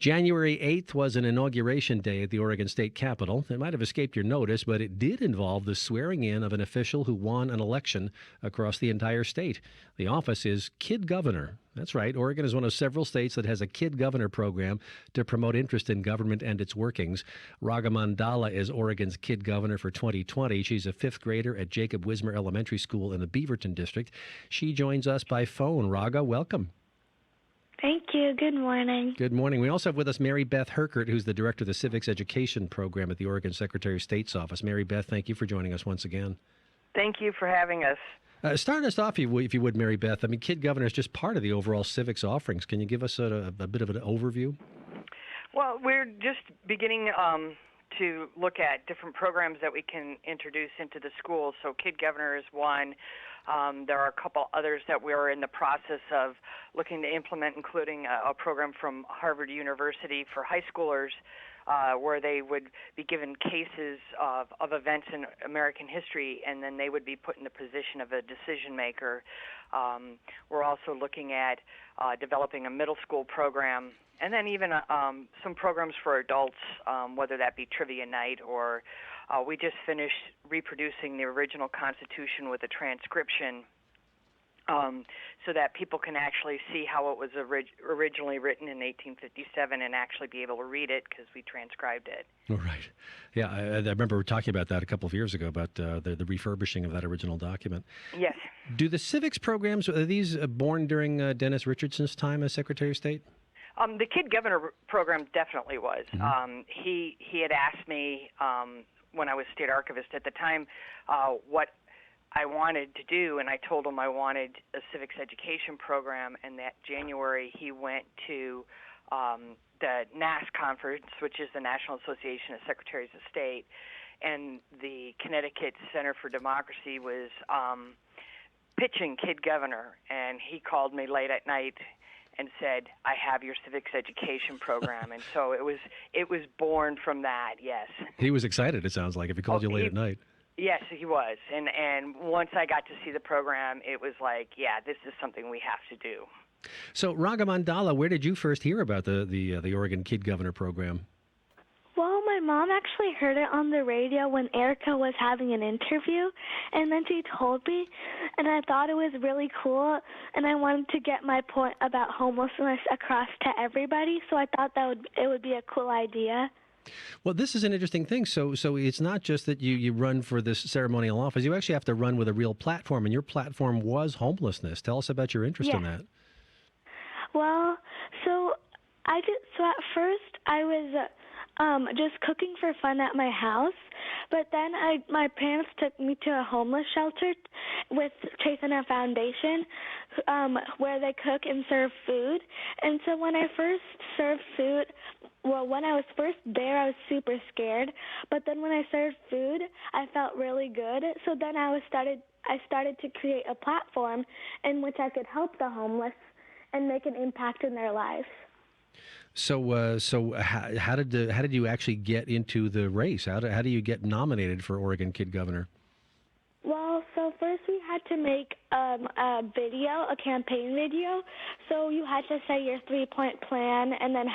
January 8th was an inauguration day at the Oregon State Capitol. It might have escaped your notice, but it did involve the swearing in of an official who won an election across the entire state. The office is Kid Governor. That's right. Oregon is one of several states that has a Kid Governor program to promote interest in government and its workings. Raaga Mandala is Oregon's Kid Governor for 2020. She's a fifth grader at Jacob Wismer Elementary School in the Beaverton District. She joins us by phone. Raaga, welcome. Thank you. Good morning. Good morning. We also have with us Mary Beth Herkert, who's the director of the Civics Education Program at the Oregon Secretary of State's office. Mary Beth, thank you for joining us once again. Thank you for having us. Start us off, if you would, Mary Beth. I mean, Kid Governor is just part of the overall civics offerings. Can you give us a bit of an overview? Well, we're just beginning to look at different programs that we can introduce into the schools. So Kid Governor is one. There are a couple others that we're in the process of looking to implement, including a program from Harvard University for high schoolers where they would be given cases of events in American history, and then they would be put in the position of a decision maker. We're also looking at developing a middle school program, and then even some programs for adults, whether that be trivia night or we just finished reproducing the original Constitution with a transcription so that people can actually see how it was originally written in 1857 and actually be able to read it because we transcribed it. Oh, right. Yeah, I remember talking about that a couple of years ago, about the refurbishing of that original document. Yes. Do the civics programs, are these born during Dennis Richardson's time as Secretary of State? The Kid Governor program definitely was. Mm-hmm. He had asked me when I was state archivist at the time what I wanted to do, and I told him I wanted a civics education program, and that January he went to the NAS conference, which is the National Association of Secretaries of State, and the Connecticut Center for Democracy was pitching Kid Governor, and he called me late at night and said, I have your civics education program. And so it was born from that, yes. He was excited, it sounds like, if he called you late at night. Yes, he was. And once I got to see the program, it was like, yeah, this is something we have to do. So, Raaga Mandala, where did you first hear about the Oregon Kid Governor program? Well, my mom actually heard it on the radio when Erica was having an interview, and then she told me, and I thought it was really cool, and I wanted to get my point about homelessness across to everybody, so I thought it would be a cool idea. Well, this is an interesting thing. So it's not just that you run for this ceremonial office. You actually have to run with a real platform, and your platform was homelessness. Tell us about your interest in that. Well, so at first I was just cooking for fun at my house, but then my parents took me to a homeless shelter with Chasing Foundation where they cook and serve food. And so when I first served food, when I was first there, I was super scared. But then when I served food, I felt really good. So then I started to create a platform in which I could help the homeless and make an impact in their lives. So how did you actually get into the race? How do you get nominated for Oregon Kid Governor? Well, so first we had to make a campaign video. So you had to say your 3-point plan, and then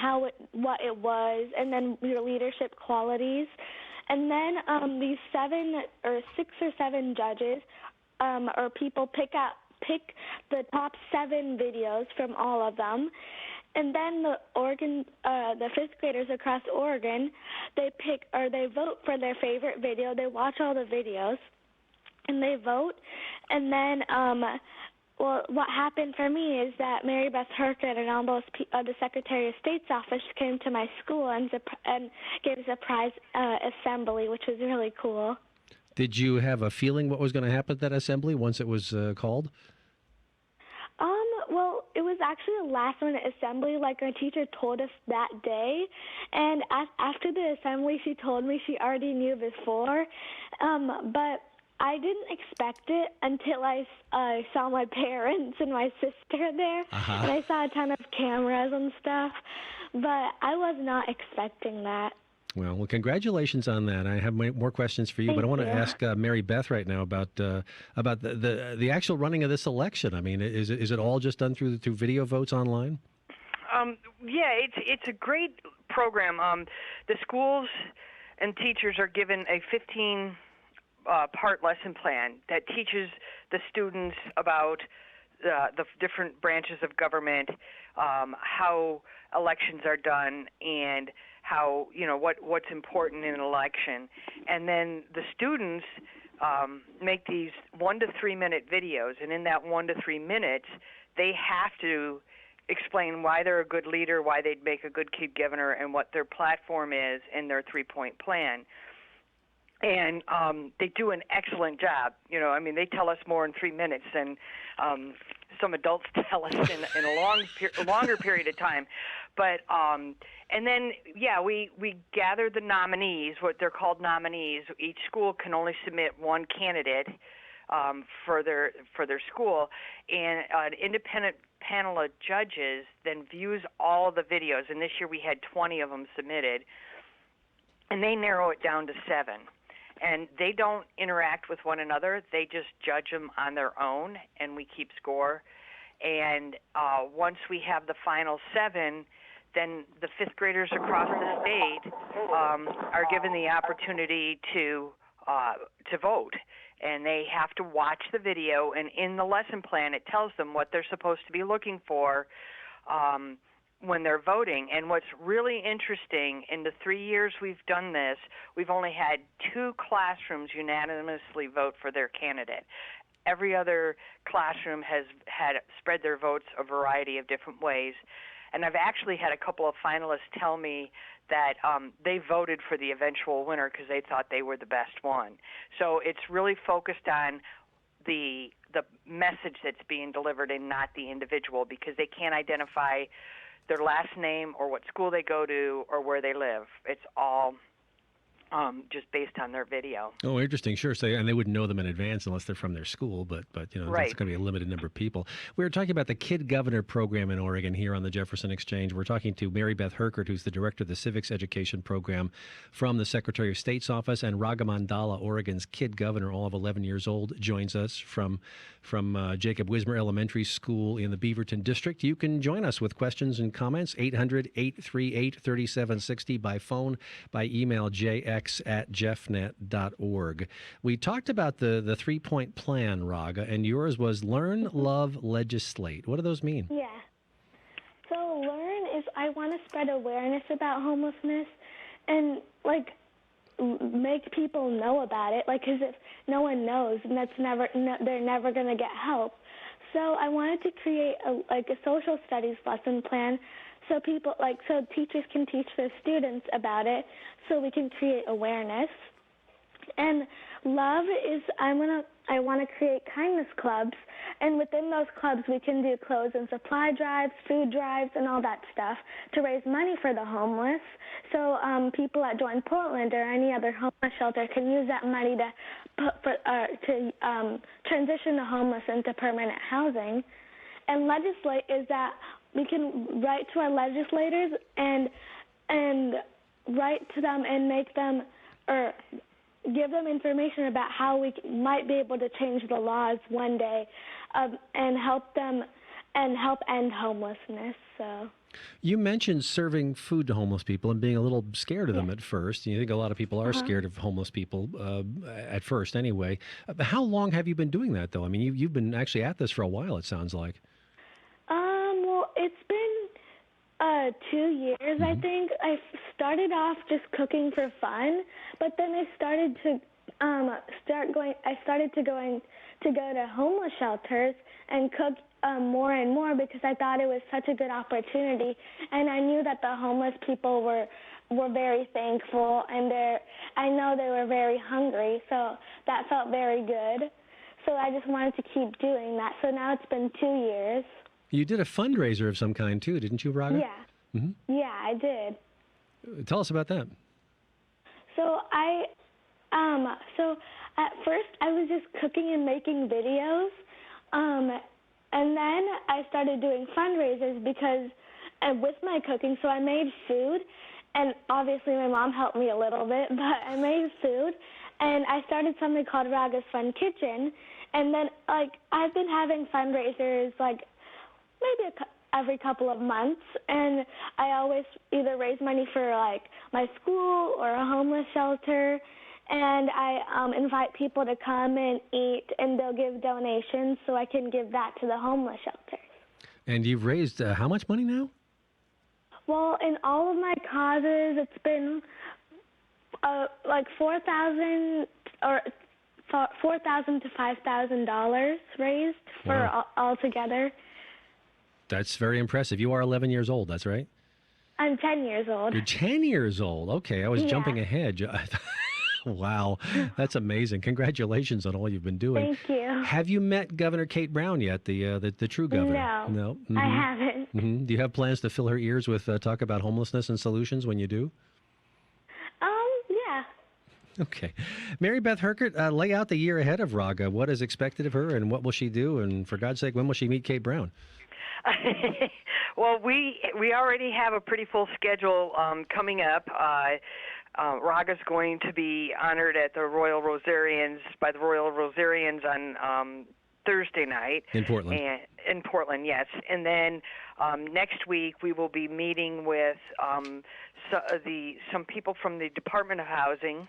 what it was, and then your leadership qualities. And then these 6 or 7 judges or people pick the top 7 videos from all of them. And then the fifth graders across Oregon, they vote for their favorite video. They watch all the videos, and they vote. And then, what happened for me is that Mary Beth Herkert and all the Secretary of State's office came to my school and gave us a prize assembly, which was really cool. Did you have a feeling what was going to happen at that assembly once it was called? Well, it was actually a last-minute assembly, like our teacher told us that day. And after the assembly, she told me she already knew before. But I didn't expect it until I saw my parents and my sister there. Uh-huh. And I saw a ton of cameras and stuff. But I was not expecting that. Well, congratulations on that. I have more questions for you, but I want to ask Mary Beth right now about the actual running of this election. I mean, is it all just done through video votes online? Yeah, it's a great program. The schools and teachers are given a 15 part lesson plan that teaches the students about the different branches of government, how elections are done, and how what's important in an election. And then the students make these 1 to 3 minute videos, and in that 1 to 3 minutes, they have to explain why they're a good leader, why they'd make a good kid governor, and what their platform is and their 3-point plan. And they do an excellent job. They tell us more in 3 minutes than some adults tell us in a longer period of time. But and then we gather the nominees, what they're called nominees. Each school can only submit one candidate for their school, and an independent panel of judges then views all the videos. And this year we had 20 of them submitted, and they narrow it down to 7. And they don't interact with one another. They just judge them on their own, and we keep score. And once we have the final 7, then the 5th graders across the state are given the opportunity to vote. And they have to watch the video, and in the lesson plan it tells them what they're supposed to be looking for when they're voting. And what's really interesting, in the 3 years we've done this, we've only had 2 classrooms unanimously vote for their candidate. Every other classroom has had spread their votes a variety of different ways. And I've actually had a couple of finalists tell me that they voted for the eventual winner because they thought they were the best one. So it's really focused on the message that's being delivered and not the individual, because they can't identify their last name or what school they go to or where they live. It's all just based on their video. Oh, interesting. Sure. So, and they wouldn't know them in advance unless they're from their school, but Right. That's going to be a limited number of people. We were talking about the Kid Governor program in Oregon here on the Jefferson Exchange. We're talking to Mary Beth Herkert, who's the director of the Civics Education Program from the Secretary of State's office, and Raaga Mandala, Oregon's Kid Governor, all of 11 years old, joins us from Jacob Wismer Elementary School in the Beaverton District. You can join us with questions and comments, 800-838-3760 by phone, by email, jx@jeffnet.org. We talked about the 3-point plan, Raaga, and yours was learn, love, legislate. What do those mean? Yeah. So learn is I want to spread awareness about homelessness and, make people know about it, because if no one knows, then they're never going to get help. So I wanted to create a social studies lesson plan so teachers can teach their students about it, so we can create awareness. And love is I want to create kindness clubs, and within those clubs we can do clothes and supply drives, food drives, and all that stuff to raise money for the homeless. So people at Join Portland or any other homeless shelter can use that money to transition the homeless into permanent housing. And legislate is that we can write to our legislators and write to them and make them or give them information about how we might be able to change the laws one day and help them and help end homelessness. So you mentioned serving food to homeless people and being a little scared of them at first. You think a lot of people are scared of homeless people at first anyway. How long have you been doing that, though? I mean, you've been actually at this for a while, it sounds like. Well, it's been 2 years, I think. I started off just cooking for fun, but then I started to go to homeless shelters and cook more and more, because I thought it was such a good opportunity, and I knew that the homeless people were very thankful, and I know they were very hungry, so that felt very good. So I just wanted to keep doing that. So now it's been 2 years. You did a fundraiser of some kind too, didn't you, Raaga? Yeah. Mm-hmm. Yeah, I did. Tell us about that. So so at first I was just cooking and making videos, and then I started doing fundraisers with my cooking. So I made food, and obviously my mom helped me a little bit, but I made food, and I started something called Raaga's Fun Kitchen, and then I've been having fundraisers maybe every couple of months, and I always either raise money for like my school or a homeless shelter, and I invite people to come and eat, and they'll give donations so I can give that to the homeless shelters. And you've raised how much money now? Well, in all of my causes, it's been like $4,000 to $5,000 raised for all together. That's very impressive. You are 11 years old, that's right? I'm 10 years old. You're 10 years old. Okay, I was jumping ahead. Wow, that's amazing. Congratulations on all you've been doing. Thank you. Have you met Governor Kate Brown yet, the true governor? No. No? Mm-hmm. I haven't. Mm-hmm. Do you have plans to fill her ears with talk about homelessness and solutions when you do? Yeah. Okay. Mary Beth Herkert, lay out the year ahead of Raaga. What is expected of her, and what will she do? And for God's sake, when will she meet Kate Brown? Well, we already have a pretty full schedule coming up. Raaga's going to be honored at the Royal Rosarians by the Royal Rosarians on Thursday night in Portland. In Portland, yes. And then next week we will be meeting with some people from the Department of Housing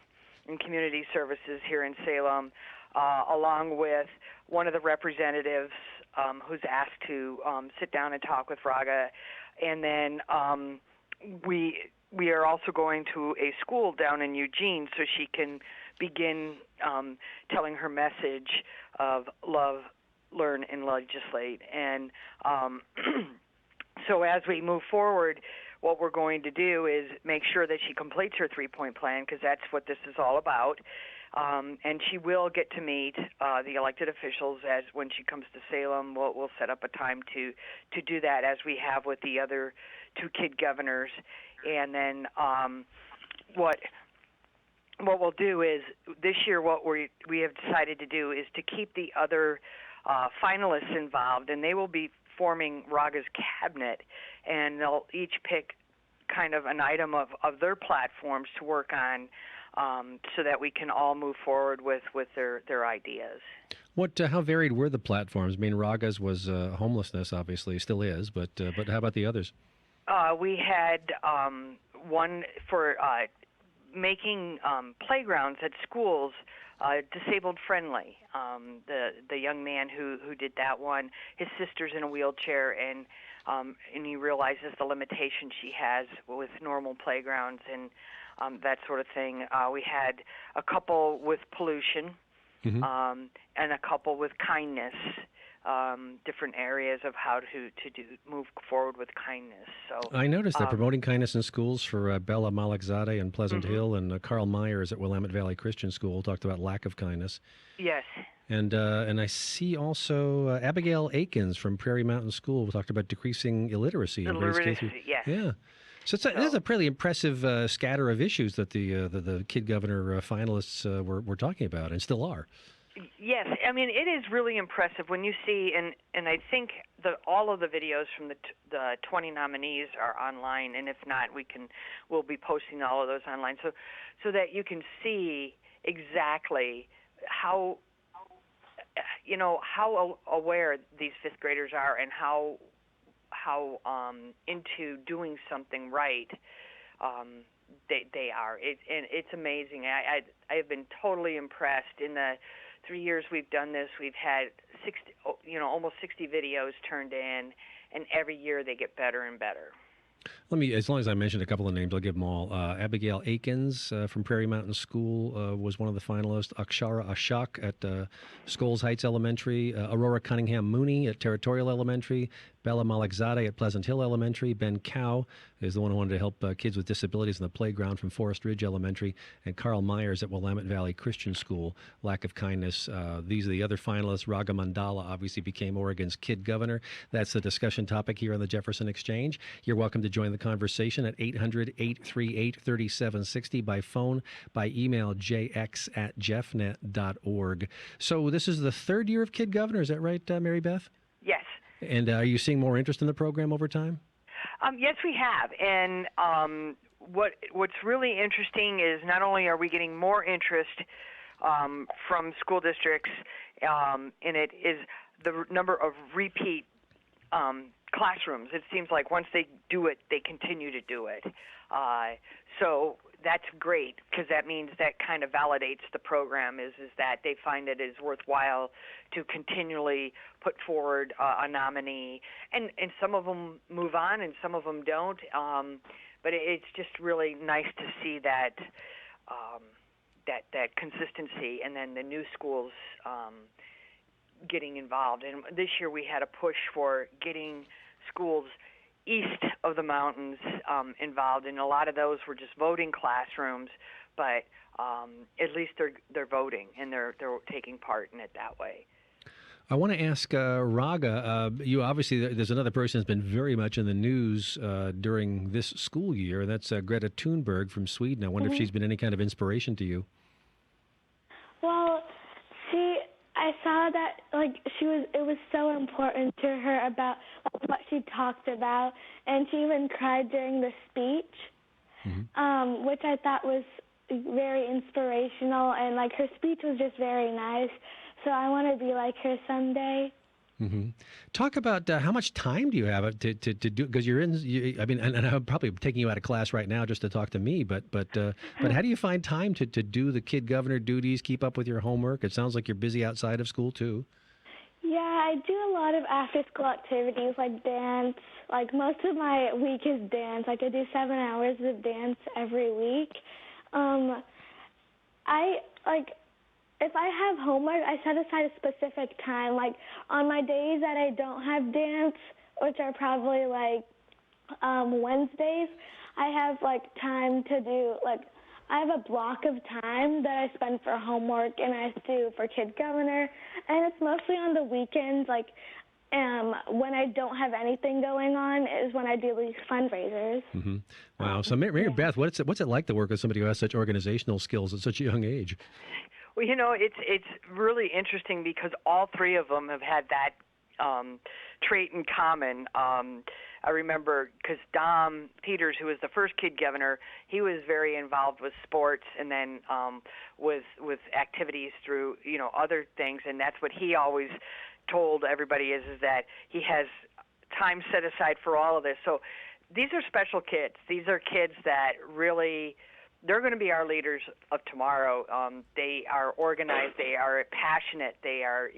and Community Services here in Salem, along with one of the representatives who's asked to sit down and talk with Raaga. And then we are also going to a school down in Eugene so she can begin telling her message of love, learn, and legislate. And so as we move forward, what we're going to do is make sure that she completes her three-point plan, because that's what this is all about. And she will get to meet the elected officials as when she comes to Salem. We'll set up a time to do that, as we have with the other two kid governors. And then what we'll do is this year what we have decided to do is to keep the other finalists involved, and they will be forming Raaga's cabinet, and they'll each pick kind of an item of their platforms to work on, so that we can all move forward with their ideas. How varied were the platforms? I mean, Raaga's was homelessness, obviously, still is, but how about the others? We had one for making playgrounds at schools disabled friendly. The young man who did that one, his sister's in a wheelchair, and he realizes the limitations she has with normal playgrounds and that sort of thing. We had a couple with pollution, and a couple with kindness. Different areas of how to move forward with kindness. So I noticed that promoting kindness in schools for Bella Malakzadeh in Pleasant Hill, and Carl Myers at Willamette Valley Christian School talked about lack of kindness. Yes. And I see also Abigail Akins from Prairie Mountain School talked about decreasing illiteracy. Yes. Yeah. So it's a pretty impressive scatter of issues that the kid governor finalists were talking about, and still are. Yes, I mean, it is really impressive when you see, and I think all of the videos from the 20 nominees are online, and if not, we'll be posting all of those online, so that you can see exactly how aware these fifth graders are, and how into doing something right they are. And it's amazing. I have been totally impressed. In the 3 years we've done this, we've had almost 60 videos turned in, and every year they get better and better. As long as I mentioned a couple of names, I'll give them all. Abigail Akins from Prairie Mountain School was one of the finalists. Akshara Ashok at Scholes Heights Elementary. Aurora Cunningham Mooney at Territorial Elementary. Bella Malakzadeh at Pleasant Hill Elementary. Ben Cow is the one who wanted to help kids with disabilities in the playground from Forest Ridge Elementary. And Carl Myers at Willamette Valley Christian School. Lack of kindness. These are the other finalists. Raaga Mandala obviously became Oregon's kid governor. That's the discussion topic here on the Jefferson Exchange. You're welcome to join the conversation at 800-838-3760 by phone, by email, jx@jeffnet.org. So this is the third year of kid governor. Is that right, Mary Beth? Yes. And are you seeing more interest in the program over time? Yes, we have. And what's really interesting is not only are we getting more interest from school districts in it, is the number of repeat classrooms. It seems like once they do it, they continue to do it. So that's great, because that means that kind of validates the program, is that they find it is worthwhile to continually put forward a nominee. And some of them move on and some of them don't. But it's just really nice to see that that consistency, and then the new schools getting involved. And this year we had a push for getting schools east of the mountains involved, and a lot of those were just voting classrooms, but at least they're voting and they're taking part in it that way. I want to ask Raaga, you obviously, there's another person who's been very much in the news during this school year, and that's Greta Thunberg from Sweden. I wonder if she's been any kind of inspiration to you. Well, I saw that it was so important to her about what she talked about, and she even cried during the speech, which I thought was very inspirational, and her speech was just very nice. So I want to be like her someday. Talk about how much time do you have to do, because and I'm probably taking you out of class right now just to talk to me, but how do you find time to do the kid governor duties, keep up with your homework? It sounds like you're busy outside of school too. Yeah, I do a lot of after-school activities like dance. Most of my week is dance. I do 7 hours of dance every week. If I have homework, I set aside a specific time. On my days that I don't have dance, which are probably Wednesdays, I have time to do I have a block of time that I spend for homework and I do for kid governor, and it's mostly on the weekends. When I don't have anything going on is when I do these fundraisers. Wow. So Mary Beth, what's it like to work with somebody who has such organizational skills at such a young age? Well, it's really interesting because all three of them have had that trait in common. I remember because Dom Peters, who was the first kid governor, he was very involved with sports and then with activities through other things, and that's what he always told everybody is that he has time set aside for all of this. So these are special kids. These are kids that really, they're going to be our leaders of tomorrow. They are organized. They are passionate. They are,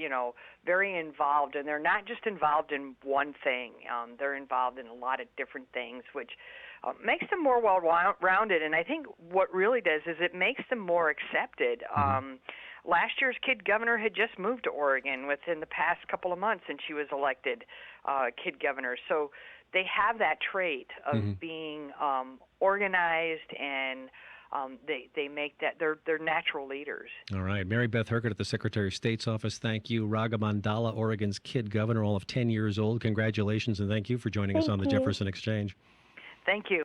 very involved. And they're not just involved in one thing. They're involved in a lot of different things, which makes them more well-rounded. And I think what really does is it makes them more accepted. Last year's kid governor had just moved to Oregon within the past couple of months, and she was elected kid governor. So they have that trait of being organized, and they make that they're natural leaders. All right. Mary Beth Herkert at the Secretary of State's office. Thank you. Raaga Mandala, Oregon's kid governor, all of 10 years old. Congratulations, and thank you for joining us on the Jefferson Exchange. Thank you.